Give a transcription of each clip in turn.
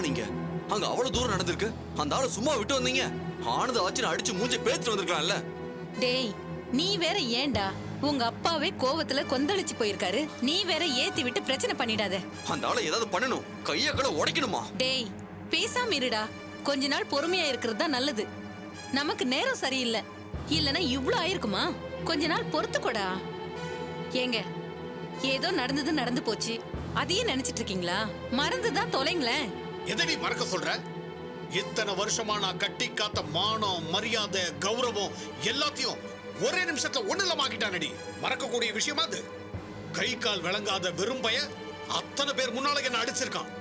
நீங்க? அங்க அவ்வளவு தூரம் நடந்திருக்கு, அந்த ஆளை சும்மா விட்டு வந்தீங்க. ஆனது ஆச்சுன்னு அடிச்சு மூஞ்சி பேத்துட்டு வந்திருக்கலாம்ல. டேய், நீ வேற ஏன்டா? உங்க அப்பாவே கோவத்துல கொந்தளிச்சு போயிருக்காரு, நீ வேற ஏத்தி விட்டு பிரச்சனை பண்ணிடாத. அந்த ஆளை ஏதாவது பண்ணணும், கைய கட உடைக்கணுமா? டேய், பேசாம இருடா. கொஞ்ச நாள் பொறுமையா இருக்கிறது தான் நல்லது. நமக்கு நேரம் சரியில்லை, இல்லனா இவ்ளோ ஆயிருக்குமா? கொஞ்ச நாள் பொறுத்துக்கோடா. ஏங்க, ஏதோ நடந்தது நடந்து போச்சு, அதையே நினைச்சிட்டு இருக்கீங்களா? மறந்துதான் தொலைங்களேன். எதடி மறக்க சொல்ற? இத்தனை வருஷமா நான் கட்டி காத்த மானம், மரியாதை, கௌரவம் எல்லாத்தையும் ஒரே நிமிஷத்துல ஒண்ணுலமாக்கிட்டானடி. மறக்கக்கூடிய விஷயமா அது? கை கால் விளங்காத வெறும்பைய அத்தனை பேர் முன்னால என்ன அடிச்சிருக்கான்.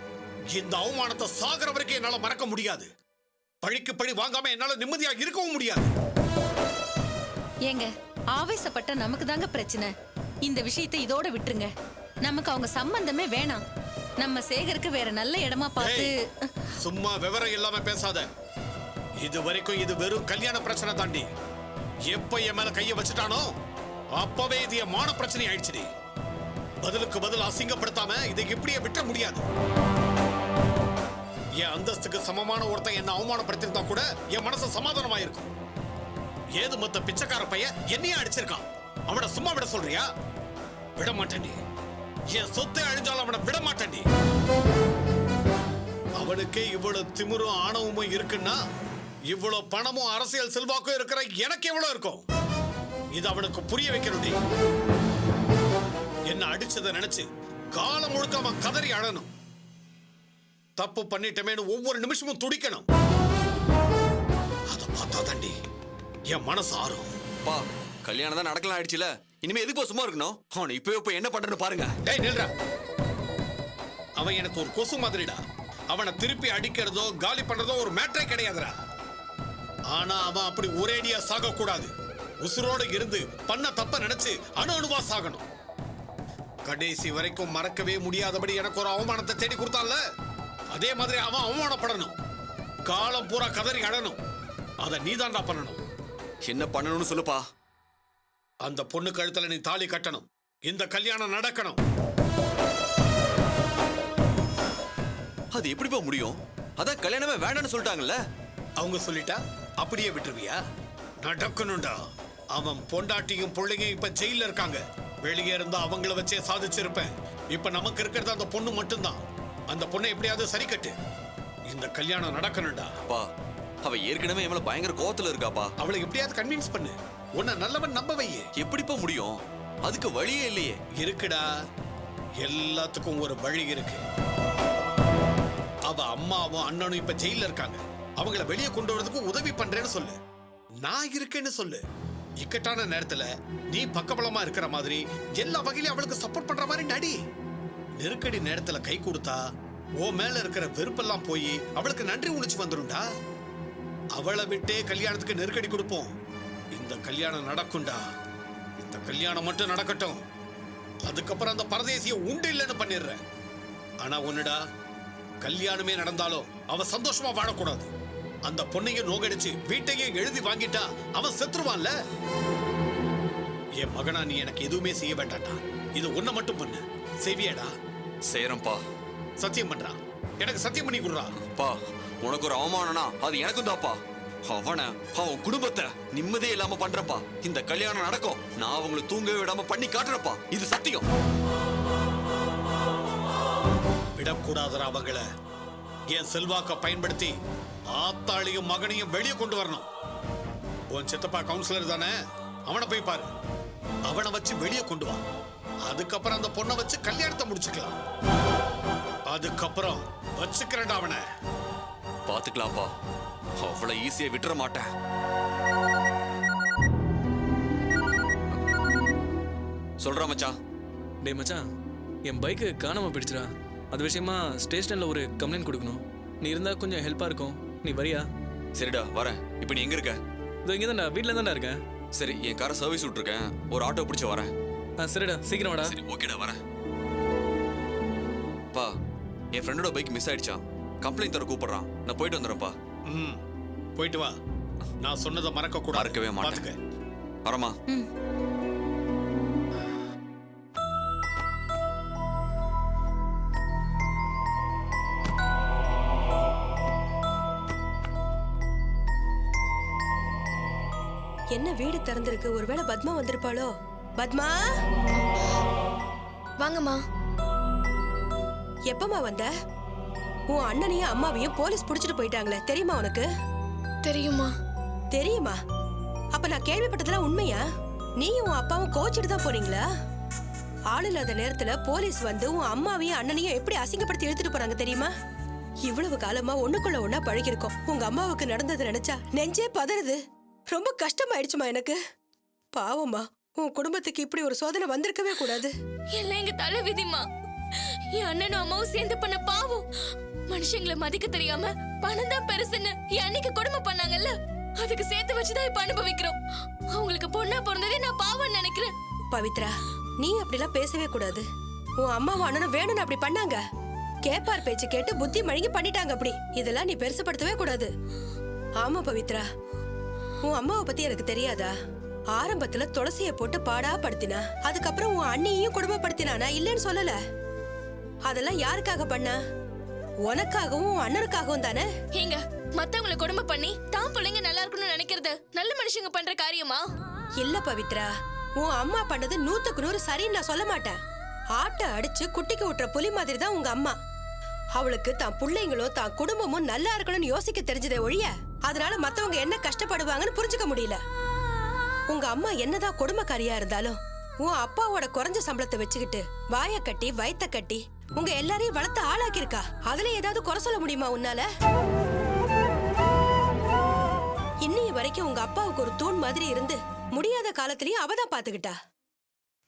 இந்த அவமானத்தை சாகர வரைக்கும் என்னால மறக்க முடியாது. பழிக்கு பழி வாங்காம என்னால நிம்மதியா இருக்கவும் முடியாது. ஏங்க, ஆவேசப்பட்ட நமக்கு தாங்க பிரச்சனை. இந்த விஷயத்தை இதோட விட்டுருங்க. நமக்கு அவங்க சம்பந்தமே வேணாம். நம்ம சேகருக்கு வேற நல்ல இடமா பார்த்து. சும்மா விவரம் இல்லாம பேசாத. இது வரைக்கும் இது வெறும் கல்யாண பிரச்சனை தாண்டி. எப்ப என் மேல கைய வச்சுட்டானோ அப்பவே இது என் மான பிரச்சனை ஆயிடுச்சு. பதிலுக்கு பதில் அசிங்கப்படுத்தாம இதை இப்படியே விட்ட முடியாது. என் அந்தஸ்துக்கு சமமான ஒருத்தன் என்ன அவமானப்படுத்திருந்தா கூட என் மனசு சமாதானமா இருக்கும். ஏது மொத்த பிச்சைக்கார பையன் என்னையே அடிச்சிருக்கான். அவனை சும்மா விட சொல்றியா? விட மாட்டேன். என் சொத்தை அழிஞ்சாலும் அவனை விட மாட்டேன். அவனுக்கே இவ்வளவு திமிரும் ஆணவமும் இருக்குன்னா இவ்வளவு பணமும் அரசியல் செல்வாக்கும் இருக்கிற எனக்கு எவ்வளவு இருக்கும்? இது அவனுக்கு புரிய வைக்கணும். என்ன அடிச்சதை நினைச்சு காலம் முழுக்க அவன் கதறி அழணும். தப்பு பண்ணிட்டமேனு ஒவ்வொரு நிமிஷமும் துடிக்கணும். அதை பார்த்தா தாண்டி என் மனசு ஆறும். பா, கல்யாணம் தான் நடக்கலாம் ஆயிடுச்சுல, இனிமே எதுக்கு சும்மா இருக்கணும்? அவன் இப்ப என்ன பண்றன்னு பாருங்க. டேய் நில்றா. அவன் எனக்கு ஒரு கொசு மாதிரிடா. அவனை திருப்பி அடிக்கிறதோ காலி பண்றதோ ஒரு மேட்டரே கிடையாதுடா. ஆனா அவன் அப்படி ஒரேடியா சாக கூடாது. உசுரோடு இருந்து பண்ண தப்ப நினைச்சு அணு அணுவா சாகணும். கடைசி வரைக்கும் மறக்கவே முடியாதபடி எனக்கு ஒரு அவமானத்தை தேடி கொடுத்தான்ல, அதே மாதிரி அவன் அவமானப்படணும். காலம் பூரா கதறி அழணும். அதை நீதான்டா பண்ணணும். என்ன பண்ணணும்னு சொல்லுப்பா. அந்த பொண்ணு கழுத்துல நீ தாலி கட்டணும். இந்த கல்யாணம் நடக்கணும். அது எப்படிப்பா முடியும்? அதான் கல்யாணமே வேண்டாம்னு சொல்லிட்டாங்கல்ல. அவங்க சொல்லிட்டா அப்படியே விட்டுருவியா? நடக்கணும்டா. அவன் பொண்டாட்டியும் பிள்ளைங்க இப்ப ஜெயில இருக்காங்க. வெளியே இருந்தா அவங்கள வச்சே சாதிச்சிருப்பேன். இப்ப நமக்கு இருக்கிறது அந்த பொண்ணு மட்டும்தான். அந்த பொண்ணை எப்படியாவது சரி கட்டு. இந்த கல்யாணம் நடக்கணும்டா. பா, அவ ஏற்கனவே எவ்வளோ பயங்கர கோவத்துல இருக்காப்பா. அவளை எப்படியாவது கன்வின்ஸ் பண்ணு. உன்னை நல்லவன் நம்ப வையே. எப்படிப்பா முடியும்? அதுக்கு வழியே இல்லையே. இருக்குடா, எல்லாத்துக்கும் ஒரு வழி இருக்கு. அவ அம்மாவும் அண்ணனும் இப்ப ஜெயில இருக்காங்க. அவங்கள வெளியே கொண்டு வரதுக்கு உதவி பண்றேன்னு சொல்லு. நான் இருக்கேன்னு சொல்லு. இக்கட்டான நேரத்துல நீ பக்கபலமா இருக்கிற மாதிரி எல்லா வகையிலும் அவளுக்கு சப்போர்ட் பண்ற மாதிரி நடி. நெருக்கடி நேரத்துல கை கொடுத்தா ஓ மேல இருக்கிற வெறுப்பெல்லாம் போய் அவளுக்கு நன்றி உணர்ச்சி வந்துடும்டா. அவளை விட்டே கல்யாணத்துக்கு நெருக்கடி கொடுப்போம். இந்த கல்யாணம் நடக்கும்டா. இந்த கல்யாணம் மட்டும் நடக்கட்டும். அதுக்கப்புறம் அந்த பரதேசிய உண்டு இல்லைன்னு பண்ணிடுற. ஆனா ஒண்ணுடா, கல்யாணமே நடந்தாலும் அவ சந்தோஷமா வாழக்கூடாது. அந்த பொண்ணைய நோகடிச்சு வீட்டையே எழுதி வாங்கிட்டா அவன் செத்துருவான்ல. என் மகனா, நீ எனக்கு எதுவுமே செய்ய வேண்டாம்டா. இது ஒண்ண மட்டும் பண்ணு. செய்வியடா? செய்யறேன்ப்பா. சத்தியம் பண்றா. எனக்கு சத்தியம் பண்ணி கொடுறா. பா, உனக்கு ஒரு அவமானம்னா அது எனக்கும் தாப்பா. அவன் குடும்பத்தை நிம்மதியே இல்லாம பண்றப்பா. இந்த கல்யாணம் நடக்கும். நான் அவங்களை தூங்க விடாம பண்ணி காட்டுறப்பா. இது சத்தியம். விடக்கூடாதுரா அவங்கள. என் செல்வாக்க பயன்படுத்தி ஆத்தாளையும் மகனையும் வெளியே கொண்டு வரணும். உன் சித்தப்பா கவுன்சிலர் தானே, அவனை போய் பாரு. அவனை வச்சு வெளியே கொண்டு வா. அதுக்கப்புறம் அந்த பொண்ணை வச்சு கல்யாணத்தை முடிச்சுக்கலாம். அதுக்கப்புறம் வச்சுக்கிறேன்டா அவனை. பாத்துக்கலாம்ப்பா. அவ்வளவு ஈஸியா விட்டுற மாட்டேன். சொல்றா மச்சான். டேய் மச்சான், என் பைக்கு காணாம போயிடுச்சுடா. அது விஷயமா ஸ்டேஷன்ல ஒரு கம்ப்ளைண்ட் கொடுக்கணும். நீ இருந்தா கொஞ்சம் ஹெல்ப்பா இருக்கும். நீ வரியா? சரிடா, வரேன். இப்ப நீ எங்க இருக்க? இதோ இங்கே தான்டா, வீட்டில் தான்டா இருக்கேன். சரி, என் காரை சர்வீஸ் விட்டுருக்கேன். ஒரு ஆட்டோ பிடிச்சி வரேன். சரிடா, சீக்கிரம் வாடா. சரி, ஓகேடா, வரேன். பா, என் ஃப்ரெண்டோட பைக் மிஸ் ஆயிடுச்சான். கம்ப்ளைண்ட் தர கூப்பிடுறான். நான் போயிட்டு வந்துடுறேன்ப்பா. போயிட்டு வா. நான் சொன்னதை மறக்க கூடாது. மறக்கவே மாட்டேன். வரமா? என்ன வீடு திறந்திருக்கு? ஒருவேளை பத்மா வந்திருப்பாளோ? பத்மா, வாங்கம்மா. எப்பமா வந்த? உன் அண்ணனையும் அம்மாவையும் போலீஸ் புடிச்சிட்டு போயிட்டாங்களே, தெரியுமா உனக்கு? தெரியுமா? தெரியுமா? அப்ப நான் கேள்விப்பட்டதெல்லாம் உண்மையா? நீயும் உன் அப்பாவும் கோச்சிட்டு தான் போறீங்களா? ஆள் இல்லாத நேரத்துல போலீஸ் வந்து உன் அம்மாவையும் அண்ணனையும் எப்படி அசிங்கப்படுத்தி இழுத்துட்டு போறாங்க தெரியுமா? இவ்வளவு காலமா ஒண்ணுக்குள்ள ஒண்ணா பழகிருக்கோம். உங்க அம்மாவுக்கு நடந்தது நினைச்சா நெஞ்சே பதறுது. ரொம்ப கஷ்டமாயிடுச்சுமா எனக்கு. பாவமா, உன் குடும்பத்துக்கு இப்படி ஒரு சோதனை வந்திருக்கவே கூடாது. எல்லாம் எங்க தலை விதிமா. என் அண்ணனும் அம்மாவும் சேர்ந்து பண்ண பாவம். மனுஷங்களை மதிக்க தெரியாம பணம் தான் பெருசுன்னு என் அன்னைக்கு கொடுமை பண்ணாங்கல்ல, அதுக்கு சேர்த்து வச்சுதான் இப்ப அனுபவிக்கிறோம். அவங்களுக்கு பொண்ணா பிறந்ததே நான் பாவம் நினைக்கிறேன். பவித்ரா, நீ அப்படிலாம் பேசவே கூடாது. உன் அம்மாவும் அண்ணனும் வேணும்னு அப்படி பண்ணாங்க. கேப்பார் பேச்சு கேட்டு புத்தி மழுங்கி பண்ணிட்டாங்க அப்படி. இதெல்லாம் நீ பெருசுப்படுத்தவே கூடாது. ஆமா பவித்ரா, உன் அம்மாவை பத்தி எனக்கு தெரியாதா? ஆரம்பத்துல துளசிய போட்டு பாடா படுத்தினா, அதுக்கப்புறம் உன் அண்ணியையும் குடும்பப்படுத்தினா. நான் இல்லைன்னு சொல்லல. அதெல்லாம் யாருக்காக பண்ணா? உனக்காகவும் உன் அண்ணனுக்காகவும் தானே. ஏங்க, மத்தவங்களை கொடுமை பண்ணி தான் பிள்ளைங்க நல்லா இருக்கணும்னு நினைக்கிறது நல்ல மனுஷங்க பண்ற காரியமா? இல்ல பவித்ரா, உன் அம்மா பண்ணது 100க்கு 100 சரின்னு நான் சொல்ல மாட்டேன். ஆட்டை அடிச்சு குட்டிக்கு விட்டுற புலி மாதிரி தான் உங்க அம்மா. அவளுக்கு தான் பிள்ளைங்களும் தான் குடும்பமும் நல்லா இருக்கணும்னு யோசிக்க தெரிஞ்சதே ஒழிய, அதனால மத்தவங்க என்ன கஷ்டப்படுவாங்கன்னு புரிஞ்சுக்க முடியல. உங்க அம்மா என்னதான் கொடுமைக்காரியா இருந்தாலும் உன் அப்பாவோட குறைஞ்ச சம்பளத்தை வச்சுக்கிட்டு வாய கட்டி வயித்த கட்டி உங்க எல்லாரையும் வளர்த்து ஆளாக்கிருக்கா. அதுல ஏதாவது குறை சொல்ல முடியுமா உன்னால? இன்னைய வரைக்கும் உங்க அப்பாவுக்கு ஒரு தூண் மாதிரி இருந்து முடியாத காலத்திலயும் அவதான் பாத்துக்கிட்டா.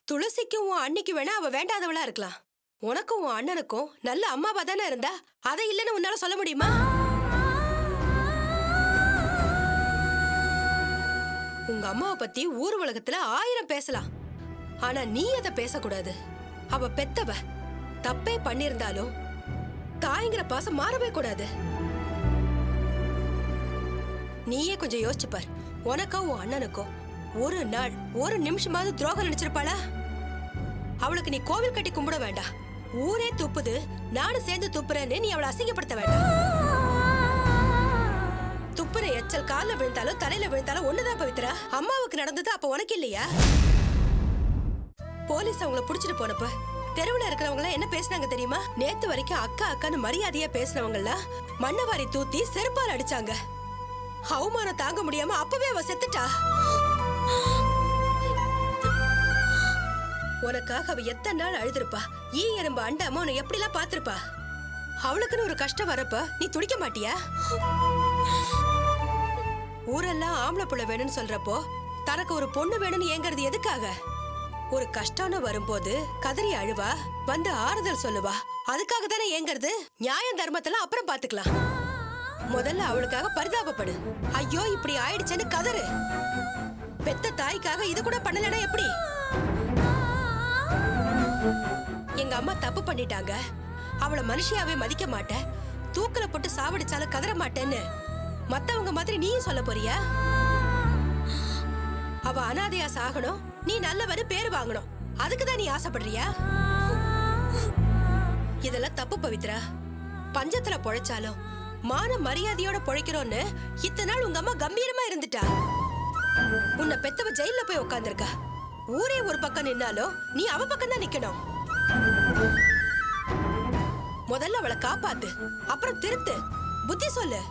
துளசிக்கும் உன் அன்னைக்கு வேணா அவ வேண்டாதவளா இருக்கலாம். உனக்கும் உன் அண்ணனுக்கும் நல்ல அம்மாவா தானே இருந்தா. அதை இல்லன்னு உன்னால சொல்ல முடியுமா? உங்க அம்மாவை பத்தி ஊர் உலகத்துல 1000 பேசலாம். ஆனா நீ அதை பேசக்கூடாது. அவ பெத்தவ. தப்பே பண்ணிருந்தாலும் தாய்ங்கிற பாசம் மாறவே கூடாது. நீயே கொஞ்சம் யோசிச்சு பார். உனக்கும் உன் அண்ணனுக்கும் ஒரு நாள் ஒரு நிமிஷமாவது துரோகம் நினைச்சிருப்பாளா? அவளுக்கு நீ கோவில் கட்டி கும்பிட வேண்டாம். ஊரே துப்புது, நானும் சேர்ந்து துப்புறேன்னு நீ அவளை அசிங்கப்படுத்த வேண்டாம். துப்புற எச்சல் கால்ல விழுந்தாலும் தலையில விழுந்தாலும் ஒண்ணுதான் பவித்ரா. அம்மாவுக்கு நடந்தது அப்ப உனக்கு இல்லையா? போலீஸ் அவங்கள புடிச்சிட்டு போனப்ப தெருவுல இருக்கிறவங்க என்ன பேசினாங்க தெரியுமா? நேத்து வரைக்கும் அக்கா அக்கான்னு மரியாதையா பேசினவங்க எல்லாம் மண்ணவாரி தூத்தி செருப்பால் அடிச்சாங்க. அவமானம் தாங்க முடியாம அப்பவே அவ செத்துட்டா. உனக்காக அவ எத்தனை நாள் அழுதுருப்பா. ஈ எறும்பு அண்டாம உன்னை எப்படிலாம் பாத்திருப்பா. அவளுக்குன்னு ஒரு கஷ்டம் வரப்ப நீ துடிக்க மாட்டியா? ஊரெல்லாம் ஆம்பளை புள்ள வேணும்னு சொல்றப்போ தனக்கு ஒரு பொண்ணு வேணும்னு ஏங்கறது எதுக்காக? ஒரு கஷ்டம்னு வரும்போது கதறி அழுவா, வந்து ஆறுதல் சொல்லுவா. அதுக்காக தானே ஏங்கறது. நியாயம் தர்மத்தெல்லாம் அப்புறம் பாத்துக்கலாம். முதல்ல அவளுக்காக பரிதாபப்படு. ஐயோ இப்படி ஆயிடுச்சேன்னு கதறு. பெத்த தாய்க்காக இது கூட பண்ணலனா எப்படி? எங்க அம்மா தப்பு பண்ணிட்டாங்க, அவளை மனுஷியாவே மதிக்க மாட்டேன், தூக்கல போட்டு சாவடிச்சாலும் கதற மாட்டேன்னு மத்தவங்க மாதிரி நீயும் சொல்ல போறியா? அவ அனாதையா சாகணும், நீ நல்லவரு பேரு வாங்கணும், அதுக்குதான் நீ ஆசைப்படுறியா? இதெல்லாம் தப்பு பவித்ரா. பஞ்சத்துல பொழைச்சாலும் மான மரியாதையோட பொழைக்கிறோன்னு இத்தனை நாள் உங்க அம்மா கம்பீரமா இருந்துட்டா. உன்னை பெத்தவ ஜெயில போய் உட்கார்ந்திருக்கா. ஊரே ஒரு பக்கம் நின்னாலும் நீ அவ பக்கம் தான் நிக்கணும். முதல்ல அவளை காப்பாத்து, அப்புறம் திருத்து, புத்தி சொல்லு.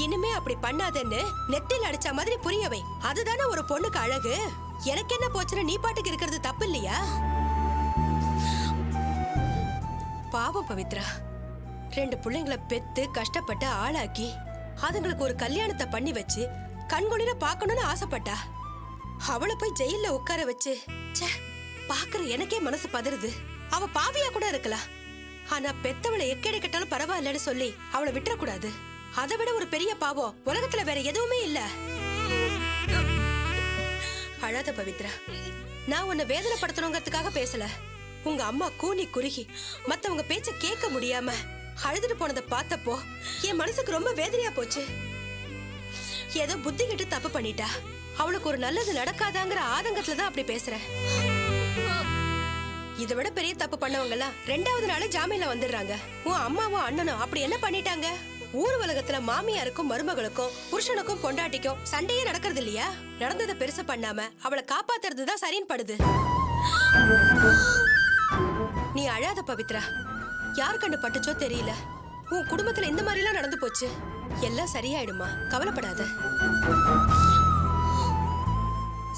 இனிமே அப்படி பண்ணாதன்னு நெத்தில அடிச்ச மாதிரி புரியவை. அதுதானே ஒரு பொண்ணுக்கு அழகு. எனக்கு என்ன போச்சுன்னு நீ பாட்டுக்கு இருக்கிறது தப்பு இல்லையா? பாவம் பவித்ரா, 2 பிள்ளைங்களை பெத்து கஷ்டப்பட்டு ஆளாக்கி அதுங்களுக்கு ஒரு கல்யாணத்தை பண்ணி வச்சு கண்குளிர பாக்கணும்னு ஆசைப்பட்டா. அவளை போய் ஜெயில உட்கார வச்சு பாக்குற எனக்கே மனசு பதறுது. அவ பாவியா கூட இருக்கலாம், ஆனா பெத்தவளை எக்கேடு கட்டாலும் பரவாயில்லன்னு சொல்லி அவளை விட்டுறக்கூடாது. அதை விட ஒரு பெரிய பாவம் உலகத்துல வேற எதுவுமே இல்ல. அழாத பவித்ரா, நான் உன்னை வேதனைப்படுத்தணுங்கிறதுக்காக பேசல. உங்க அம்மா கூனி குறுகி மத்தவங்க பேச்ச கேட்க முடியாம அழுதுட்டு போனதை பார்த்தப்போ என் மனசுக்கு ரொம்ப வேதனையா போச்சு. ஏதோ புத்தி கிட்டு தப்பு பண்ணிட்டா, அவளுக்கு ஒரு நல்லது நடக்காதாங்கிற ஆதங்கத்துலதான் அப்படி பேசுறேன். இதை விட பெரிய தப்பு பண்ணவங்க எல்லாம் 2வது நாளே ஜாமீன்ல வந்துடுறாங்க. உன் அம்மாவும் அண்ணனும் அப்படி என்ன பண்ணிட்டாங்க? ஊர் உலகத்துல மாமியாருக்கும் மருமகளுக்கும் புருஷனுக்கும் பொண்டாட்டிக்கும் சண்டையே நடக்கிறது இல்லையா? நடந்ததை பெருசு பண்ணாம அவளை காப்பாத்துறது தான் சரின்னு படுது. நீ அழாத பவித்ரா. யார் கண்டு பட்டுச்சோ தெரியல. உன் குடும்பத்துல இந்த மாதிரி எல்லாம் நடந்து போச்சு. எல்லாம் சரியாயிடுமா, கவலைப்படாத.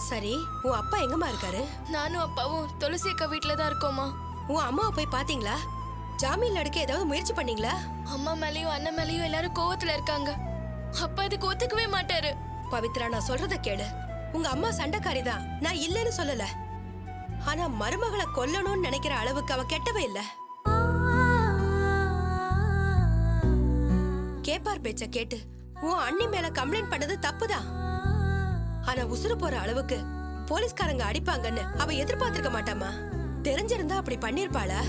சரி, உன் அப்பா எங்கம்மா இருக்காரு? நானும் அப்பாவும் துளசி அக்கா வீட்டுல தான் இருக்கோமா. உன் அம்மாவை போய் பாத்தீங்களா? ஜாமீன்ல எடுக்க ஏதாவது முயற்சி பண்ணீங்களா? அம்மா மேலயும் அண்ணன் மேலயும் எல்லாரும் கோவத்துல இருக்காங்க. அப்பா இதுக்கு ஒத்துக்கவே மாட்டாரு. பவித்ரா, நான் சொல்றத கேளு. உங்க அம்மா சண்டைக்காரி தான், நான் இல்லைன்னு சொல்லல. ஆனா மருமகளை கொல்லணும்னு நினைக்கிற அளவுக்கு அவ கெட்டவே இல்ல. கேப்பார் பேச்ச கேட்டு உன் அண்ணி மேல கம்ப்ளைண்ட் பண்ணது தப்புதான். ஆனா உசுறு போற அளவுக்கு போலீஸ்காரங்க அடிப்பாங்கன்னு அவ எதிர்பார்த்திருக்க மாட்டாமா. தெரிஞ்சிருந்தா அப்படி பண்ணிருப்பாளா?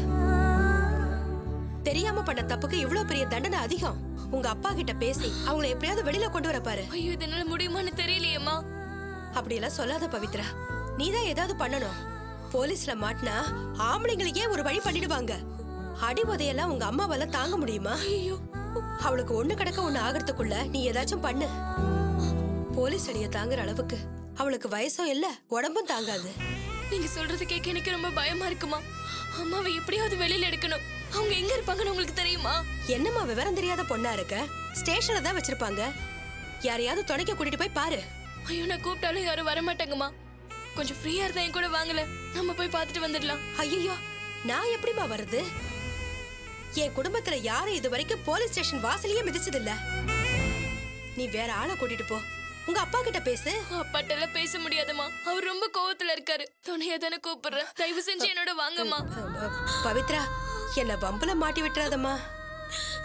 தெரியாம பண்ண தப்புக்கு இவ்வளவு பெரிய தண்டனை அதிகம். உங்க அப்பா கிட்ட பேசி அவங்களை எப்படியாவது வெளியில கொண்டு வர பாரு. ஐயோ, இதனால முடியுமான்னு தெரியலையேம்மா. அப்படியெல்லாம் சொல்லாத பவித்ரா. நீதான் ஏதாவது பண்ணணும். போலீஸ்ல மாட்டினா ஆம்பளைங்களுக்கே ஒரு வழி பண்ணிடுவாங்க. அடி உதையெல்லாம் உங்க அம்மாவால தாங்க முடியுமா? ஐயோ, அவளுக்கு ஒண்ணு கிடக்க ஒண்ணு ஆகிறதுக்குள்ள நீ ஏதாச்சும் பண்ணு. போலீஸ் அடிய தாங்குற அளவுக்கு அவளுக்கு வயசும் இல்ல, உடம்பும் தாங்காது. நீங்க சொல்றது கேட்க எனக்கு ரொம்ப பயமா இருக்குமா. அம்மாவை எப்படியாவது வெளியில எடுக்கணும். அவங்க எங்க இருப்பாங்கன்னு உங்களுக்கு தெரியுமா? என்னம்மா விவரம் தெரியாத பொண்ணா இருக்க? ஸ்டேஷன்ல தான் வச்சிருப்பாங்க. யாரையாவது துணைக்க கூட்டிட்டு போய் பாரு. ஐயோ, நான் கூப்பிட்டாலும் யாரும் வரமாட்டாங்கம்மா. கொஞ்சம் ஃப்ரீயா இருந்தா என் கூட வாங்கல, நம்ம போய் பார்த்துட்டு வந்துடலாம். ஐயோ, நான் எப்படிமா வருது? என் குடும்பத்துல யாரும் இது வரைக்கும் போலீஸ் ஸ்டேஷன் வாசலையே மிதிச்சது இல்ல. நீ வேற ஆளை கூட்டிட்டு போ. உங்க அப்பா கிட்ட பேசு. அப்பாட்ட எல்லாம் பேச முடியாதம்மா. அவர் ரொம்ப கோவத்துல இருக்காரு. துணையா தானே கூப்பிடுறேன். தயவு செஞ்சு என்னோட வாங்கம்மா. பவித்ரா, என்ன வம்புல மாட்டி விட்டுறாதம்மா.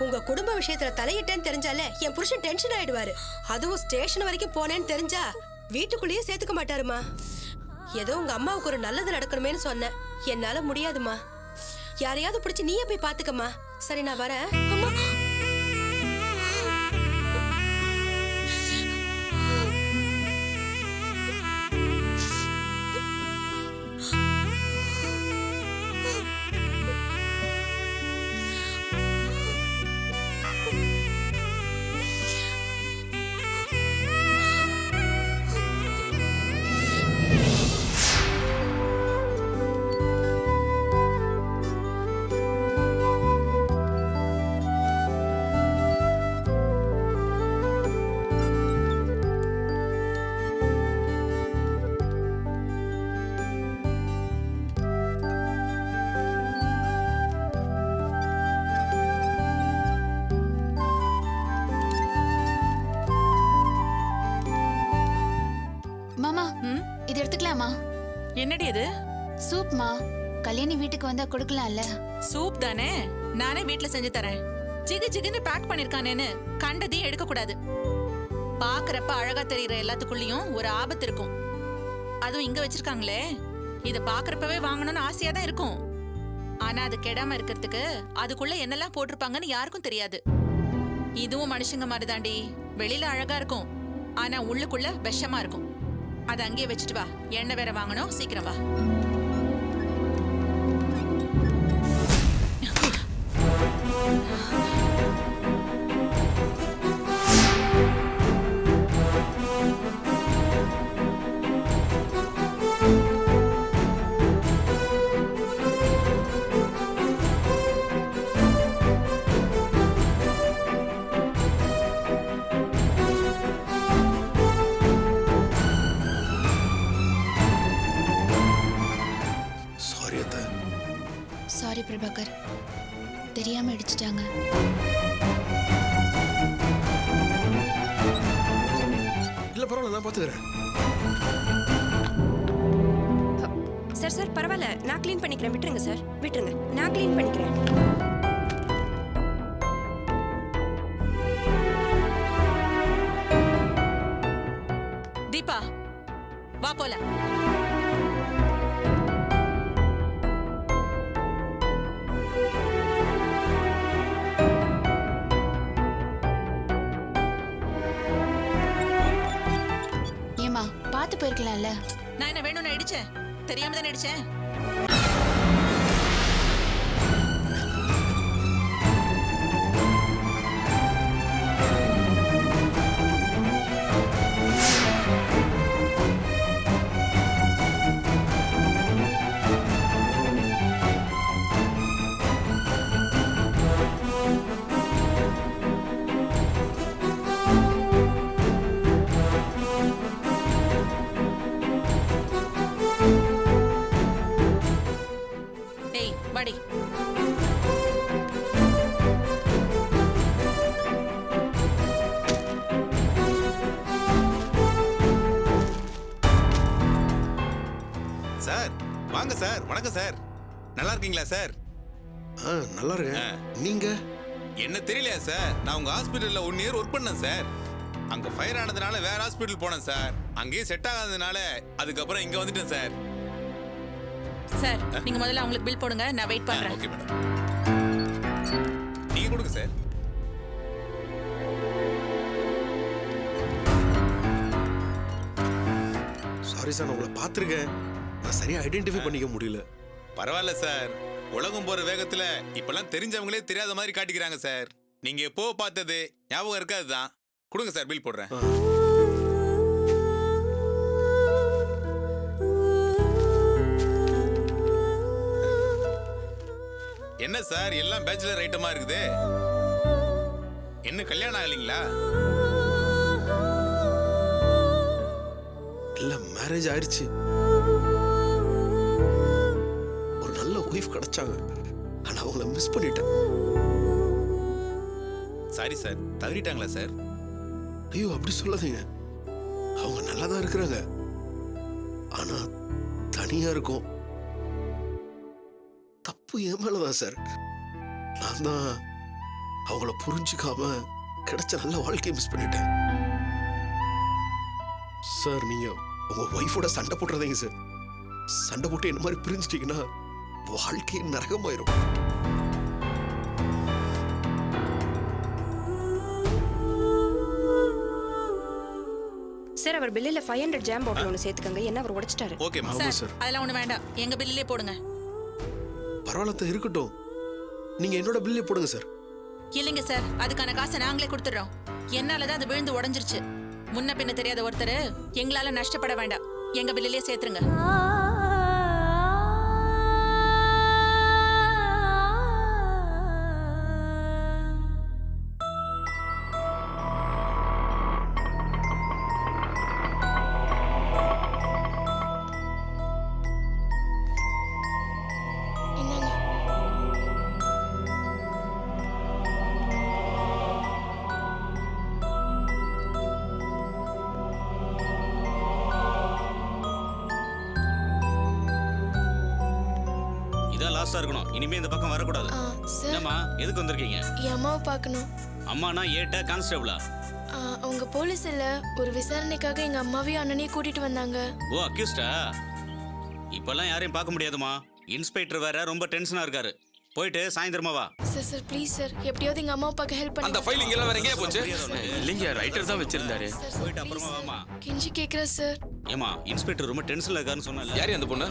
உங்க குடும்ப விஷயத்துல தலையிட்டேன்னு தெரிஞ்சாலே என் புருஷன் டென்ஷன் ஆயிடுவாரு. அதுவும் ஸ்டேஷன் வரைக்கும் போனேன்னு தெரிஞ்சா வீட்டுக்குள்ளேயே சேர்த்துக்க மாட்டாருமா. ஏதோ உங்க அம்மாவுக்கு ஒரு நல்லது நடக்கணுமேன்னு சொன்னேன். என்னால முடியாதுமா. யாரையாவது பிடிச்சு நீயே போய் பாத்துக்கம்மா. சரி, நான் வரேன். அம்மா, மாமா, இது எடுத்துக்கலாமா? என்னடி இது? சூப்மா. கல்யாணி வீட்டுக்கு வந்தா கொடுக்கலாம்ல. சூப் தானே, நானே வீட்ல செஞ்சு தரேன். ஜிகு ஜிகுன்னு பேக் பண்ணிருக்கானேன்னு கண்டதையும் எடுக்க கூடாது. பாக்குறப்ப அழகா தெரியுற எல்லாத்துக்குள்ளயும் ஒரு ஆபத்து இருக்கும். அதுவும் இங்க வச்சிருக்காங்களே, இத பாக்குறப்பவே வாங்கணும்னு ஆசையா தான் இருக்கும். ஆனா அது கெடாம இருக்கிறதுக்கு அதுக்குள்ள என்னெல்லாம் போட்டிருப்பாங்கன்னு யாருக்கும் தெரியாது. இதுவும் மனுஷங்க மாதிரி தாண்டி. வெளியில அழகா இருக்கும், ஆனா உள்ளுக்குள்ள விஷமா இருக்கும். அதை அங்கேயே வச்சுட்டு வா. எண்ணெய் வேற வாங்கணும், சீக்கிரம் வா. சாரி பிரபாகர், தெரியாம இடிச்சிட்டாங்க. இல்ல பரவாயில்ல, நான் பாத்துக்கிறேன். சார் பரவாயில்ல, நான் க்ளீன் பண்ணிக்கிறேன். விட்டுருங்க சார், விட்டுருங்க, நான் க்ளீன் பண்ணிக்கிறேன். தீபா, வா போலாம். ஏமா, பார்த்து போயிருக்கலாம்ல. நான் என்ன வேணும்னு அடிச்சேன்? தெரியாம தானே அடிச்சேன். சார். வணக்கம் சார். நல்லா இருக்கீங்களா சார்? நல்லா இருக்கேன். நீங்க? என்ன தெரியலையா சார், நான் உங்க ஹாஸ்பிட்டல்ல 1 இயர் ஒர்க் பண்ணேன் சார். அங்க ஃபயர் ஆனதுனால வேற ஹாஸ்பிட்டல் போனேன் சார். அங்கேயே செட் ஆகாததுனால அதுக்கப்புறம் இங்க வந்துட்டேன் சார். சார் நீங்க முதல்ல அவங்களுக்கு பில் போடுங்க, நான் வெயிட் பண்றேன். Okay madam. நீங்க கொடுங்க சார். சாரி சார், நான் உங்களை பார்த்துருக்கேன். நான் சரியா ஐடென்டிஃபை பண்ணிக்க முடியல. பரவாயில்ல சார், உலகம் போற வேகத்துல இப்பெல்லாம் தெரிஞ்சவங்களே தெரியாத மாதிரி காட்டிக்கிறாங்க சார். நீங்க எப்போ பார்த்தது ஞாபகம் இருக்காதுதான். கொடுங்க சார், பில் போடுறேன். என்ன சார் எல்லாம் பேச்சுலர் ஐட்டமா இருக்குது? என்ன கல்யாணம் ஆகலீங்களா? இல்ல, மேரேஜ் ஆயிடுச்சு. ஒரு நல்ல ஒய்ஃப் கிடைச்சாங்க, ஆனா அவங்கள மிஸ் பண்ணிட்டேன். சாரி சார், தவறிட்டாங்களா சார்? ஐயோ அப்படி சொல்லாதீங்க. அவங்க நல்லா தான் இருக்கிறாங்க, ஆனா தனியா இருக்கும். தப்பு என் மேலதான் சார். நான் தான் அவங்கள புரிஞ்சுக்காம கிடைச்ச நல்ல வாழ்க்கையை மிஸ் பண்ணிட்டேன். சார் நீங்க உங்க ஒய்ஃபோட சண்டை போட்டுறதீங்க சார். சண்டை போட்டு என்ன மாதிரி பிரிஞ்சிட்டீங்கன்னா வாழ்க்கையே நரகமாயிரும். சார் அவர் பில்லில் 500 ஜாம் பாட்டில் ஒன்று சேர்த்துக்கங்க, என்ன அவர் உடைச்சிட்டாரு. ஓகே ஆமா சார். அதெல்லாம் ஒண்ணு வேண்டாம், எங்க பில்லிலே போடுங்க. பரவாயில்ல இருக்கட்டும், நீங்க என்னோட பில்லே போடுங்க சார். இல்லைங்க சார், அதுக்கான காசை நாங்களே கொடுத்துடுறோம். என்னாலதான் அது விழுந்து உடைஞ்சிருச்சு. முன்ன பின்ன தெரியாத ஒருத்தர் எங்களால நஷ்டப்பட வேண்டாம், எங்க பில்லிலே சேர்த்துருங்க. லாஸ்டா இருக்கணும், இனிமே இந்த பக்கம் வரக்கூடாது. என்னம்மா எதுக்கு வந்திருக்கீங்க? என் அம்மாவை பார்க்கணும். அம்மானா ஏட்ட கான்ஸ்டபிளா? அவங்க போலீஸ் இல்ல, ஒரு விசாரணைக்காக எங்க அம்மாவையும் அண்ணனையும் கூட்டிட்டு வந்தாங்க. ஓ அக்யூஸ்டா? இப்பெல்லாம் யாரையும் பார்க்க முடியாதுமா. இன்ஸ்பெக்டர் வேற ரொம்ப டென்ஷனா இருக்காரு. போயிட்டு சாயந்தரமா வா. சார் சார் ப்ளீஸ் சார், எப்படியாவது எங்க அம்மாவை பார்க்க ஹெல்ப் பண்ணுங்க. அந்த ஃபைல் இங்க எல்லாம் வேற எங்கேயா போச்சு? இல்லைங்க, ரைட்டர் தான் வச்சிருந்தாரு. போயிட்டு அப்புறமா வாமா. கெஞ்சி கேக்குறேன் சார். ஏமா இன்ஸ்பெக்டர் ரொம்ப டென்ஷன்ல இருக்காருன்னு சொன்னல. யாரு அந்த பொண்ணு?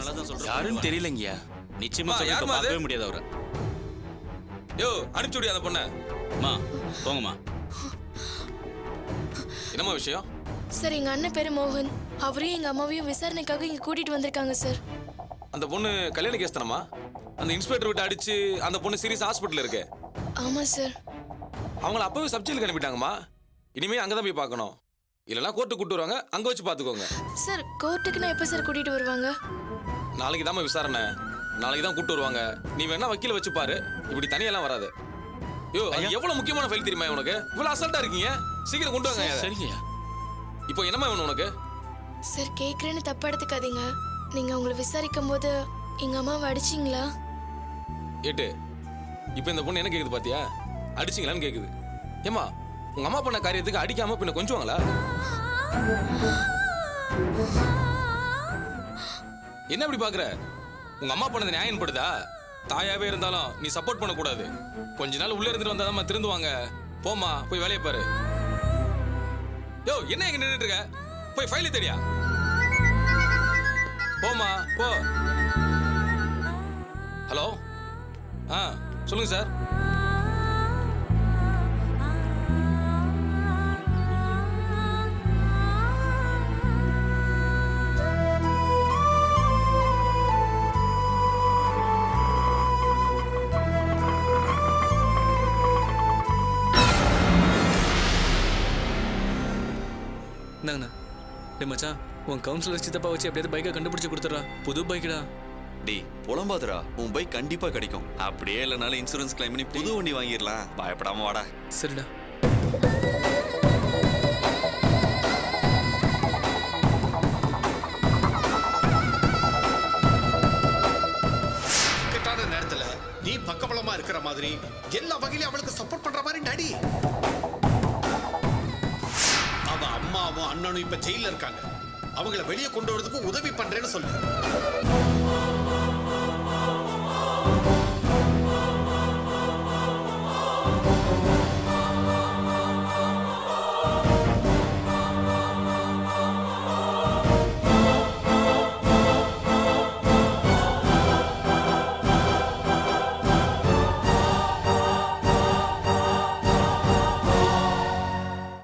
யாருன்னு தெரியலங்கயா. நிச்சயமா சொல்லிட்டு பார்க்கவே முடியாது அவரை. யோ அனுப்பிச்சு விடு அந்த பொண்ணை. மா போங்கம்மா. என்னம்மா விஷயம்? சார் எங்க அண்ணன் பேரு மோகன், அவரையும் எங்க அம்மாவையும் விசாரணைக்காக இங்க கூட்டிட்டு வந்திருக்காங்க சார். அந்த பொண்ணு கல்யாண கேஸ் தானம்மா? அந்த இன்ஸ்பெக்டர் விட்டு அடிச்சு அந்த பொண்ணு சீரியஸ் ஹாஸ்பிட்டல் இருக்கு. ஆமா சார். அவங்கள அப்பவே சப்ஜெக்டுக்கு அனுப்பிட்டாங்கம்மா. இனிமே அங்கதான் போய் பார்க்கணும், இல்லைன்னா கோர்ட்டுக்கு கூட்டு வருவாங்க, அங்க வச்சு பாத்துக்கோங்க. சார் கோர்ட்டுக்கு நான் எப்ப சார் கூட்டிட்டு வருவாங்க? நாளைக்கு தாம்மா விசாரணை, நாளைக்கு தான் கூட்டு வருவாங்க. நீ வேணா வக்கீல வச்சு பாரு, இப்படி தனியெல்லாம் வராது. யோ அது எவ்வளவு முக்கியமான ஃபைல் தெரியுமா உனக்கு? இவ்வளவு அசால்ட்டா இருக்கீங்க, சீக்கிரம் கொண்டு வாங்க. சரிங்கய்யா. இப்போ என்னம்மா வேணும் உனக்கு? சார் கேக்குறேன்னு தப்பா எடுத்துக்காதீங்க. நீங்க உங்களை விசாரிக்கும் போது எங்க அம்மாவை அடிச்சிங்களா? ஏட்டு இப்போ இந்த பொண்ணு என்ன கேக்குது பாத்தியா? அடிச்சிங்களான்னு கேக்குது. ஏமா உங்க அம்மா பண்ண காரியத்துக்கு அடிக்காம பின்ன கொஞ்சுவாங்களா? என்ன இப்படி பாக்குற? உங்க அம்மா பண்ணது நியாயம் படுதா? தாயாவே இருந்தாலும் நீ சப்போர்ட் பண்ண கூடாது. கொஞ்ச நாள் உள்ள இருந்துட்டு வந்தாதான் திருந்துவாங்க. போமா போய் வேலையை பாரு. யோ என்ன இங்க நின்னுட்டு இருக்க? போய் ஃபைல் தேடியா. போமா போ. ஹலோ சொல்லுங்க சார். இந்தாங்கண்ணா. டே மச்சான், உன் கவுன்சிலர் சித்தப்பா வச்சு எப்படியாவது பைக்கை கண்டுபிடிச்சு கொடுத்துட்றா. புது பைக்குடா. டேய் புலம்பாதுரா, உன் பைக் கண்டிப்பா கிடைக்கும். அப்படியே இல்லைனாலும் இன்சூரன்ஸ் கிளைம் பண்ணி புது வண்டி வாங்கிடலாம். பயப்படாம வாடா. சரிடா. பக்கபலமா இருக்கிற மாதிரி எல்லா வகையிலும் அவளுக்கு சப்போர்ட் பண்ற மாதிரி நடி. அவ அம்மாவும் அண்ணனும் இப்ப ஜெயில இருக்காங்க. அவங்கள வெளியே கொண்டு வரதுக்கு உதவி பண்றேன்னு சொல்லு.